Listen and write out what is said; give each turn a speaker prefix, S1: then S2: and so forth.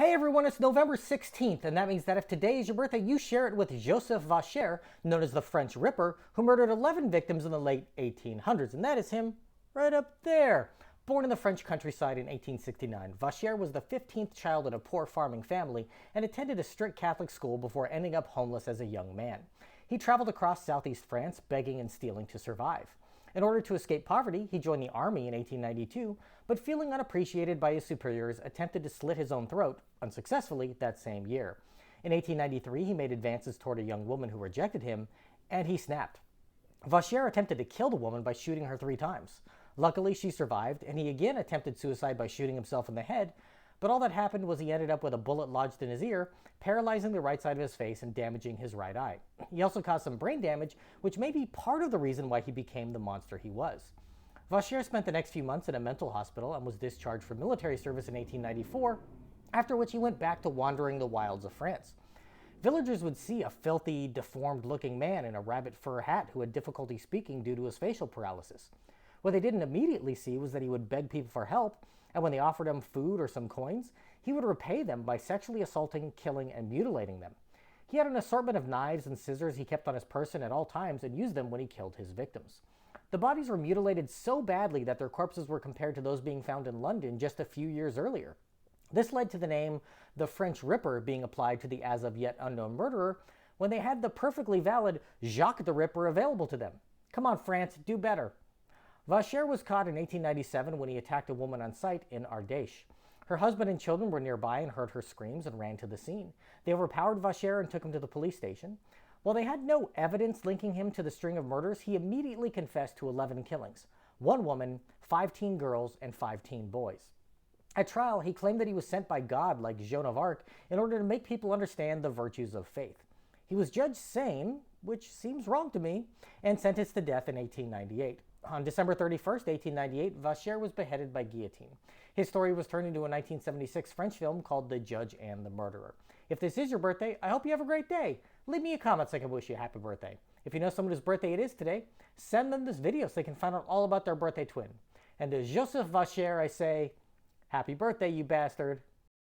S1: Hey everyone, it's November 16th, and that means that if today is your birthday, you share it with Joseph Vacher, known as the French Ripper, who murdered 11 victims in the late 1800s, and that is him right up there. Born in the French countryside in 1869, Vacher was the 15th child in a poor farming family and attended a strict Catholic school before ending up homeless as a young man. He traveled across southeast France, begging and stealing to survive. In order to escape poverty, he joined the army in 1892, but feeling unappreciated by his superiors, attempted to slit his own throat, unsuccessfully, that same year. In 1893, he made advances toward a young woman who rejected him, and he snapped. Vacher attempted to kill the woman by shooting her 3 times. Luckily, she survived, and he again attempted suicide by shooting himself in the head, but all that happened was he ended up with a bullet lodged in his ear, paralyzing the right side of his face and damaging his right eye. He also caused some brain damage, which may be part of the reason why he became the monster he was. Vacher spent the next few months in a mental hospital and was discharged from military service in 1894, after which he went back to wandering the wilds of France. Villagers would see a filthy, deformed-looking man in a rabbit fur hat who had difficulty speaking due to his facial paralysis. What they didn't immediately see was that he would beg people for help, and when they offered him food or some coins, he would repay them by sexually assaulting, killing, and mutilating them. He had an assortment of knives and scissors he kept on his person at all times and used them when he killed his victims. The bodies were mutilated so badly that their corpses were compared to those being found in London just a few years earlier. This led to the name the French Ripper being applied to the as of yet unknown murderer when they had the perfectly valid Jacques the Ripper available to them. Come on, France, do better. Vacher was caught in 1897 when he attacked a woman on sight in Ardèche. Her husband and children were nearby and heard her screams and ran to the scene. They overpowered Vacher and took him to the police station. While they had no evidence linking him to the string of murders, he immediately confessed to 11 killings. 1 woman, 5 teen girls, and 5 teen boys. At trial, he claimed that he was sent by God like Joan of Arc in order to make people understand the virtues of faith. He was judged sane, which seems wrong to me, and sentenced to death in 1898. On December 31st, 1898, Vacher was beheaded by guillotine. His story was turned into a 1976 French film called The Judge and the Murderer. If this is your birthday, I hope you have a great day. Leave me a comment so I can wish you a happy birthday. If you know someone whose birthday it is today, send them this video so they can find out all about their birthday twin. And to Joseph Vacher, I say, happy birthday, you bastard.